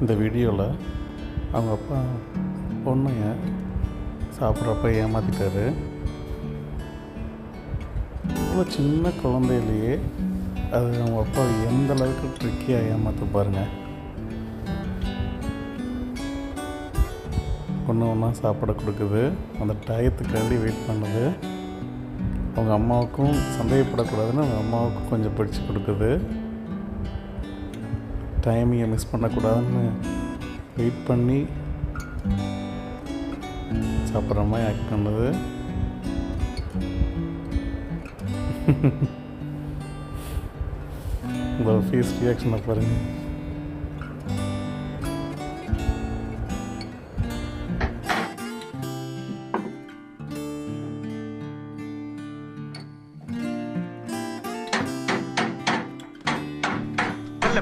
இந்த வீடியோவில் அவங்க அப்பா பொண்ணைய சாப்பிட்றப்ப ஏமாற்றிட்டாரு. இவ்வளோ சின்ன குழந்தையிலேயே அது அவங்க அப்பா எந்த அளவுக்கு ட்ரிக்கியாக ஏமாற்ற பாருங்கள். ஒன்று ஒன்றா சாப்பிட கொடுக்குது, அந்த டயத்துக்காண்டி வெயிட் பண்ணுது. அவங்க அம்மாவுக்கும் சந்தேகப்படக்கூடாதுன்னு அவங்க அம்மாவுக்கும் கொஞ்சம் பிடிச்சி கொடுக்குது. டைமிங்கை மிஸ் பண்ணக்கூடாதுன்னு வெயிட் பண்ணி சாப்பிட்ற மாதிரி ஆக்ட் பண்ணுது. உங்களோட ஃபேஸ் ரியாக்ஷனை பாருங்கள்.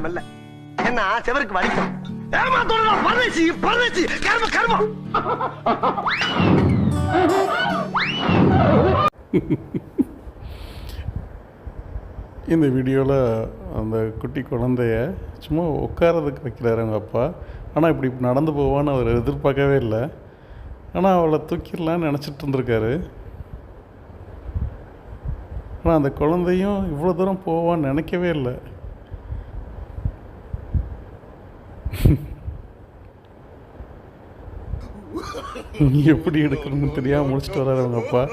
மெல்ல என்ன செவருக்கு வலிக்கும். இந்த வீடியோவில் அந்த குட்டி குழந்தைய சும்மா உட்காரதுக்கு வைக்கிறாரு அவங்க அப்பா. ஆனால் இப்படி நடந்து போவான்னு அவர் எதிர்பார்க்கவே இல்லை. ஆனால் அவளை தூக்கிடலான்னு நினச்சிட்டு இருந்திருக்காரு. ஆனால் அந்த குழந்தையும் இவ்வளோ தூரம் போவான்னு நினைக்கவே இல்லை. எப்படி எடுக்கணும்னு தெரியாமல் முடிச்சுட்டு வர்றாரு அவங்க அப்பா.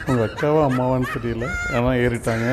உங்கள் அக்காவா அம்மாவான்னு தெரியல, ஆனால் ஏறிட்டாங்க.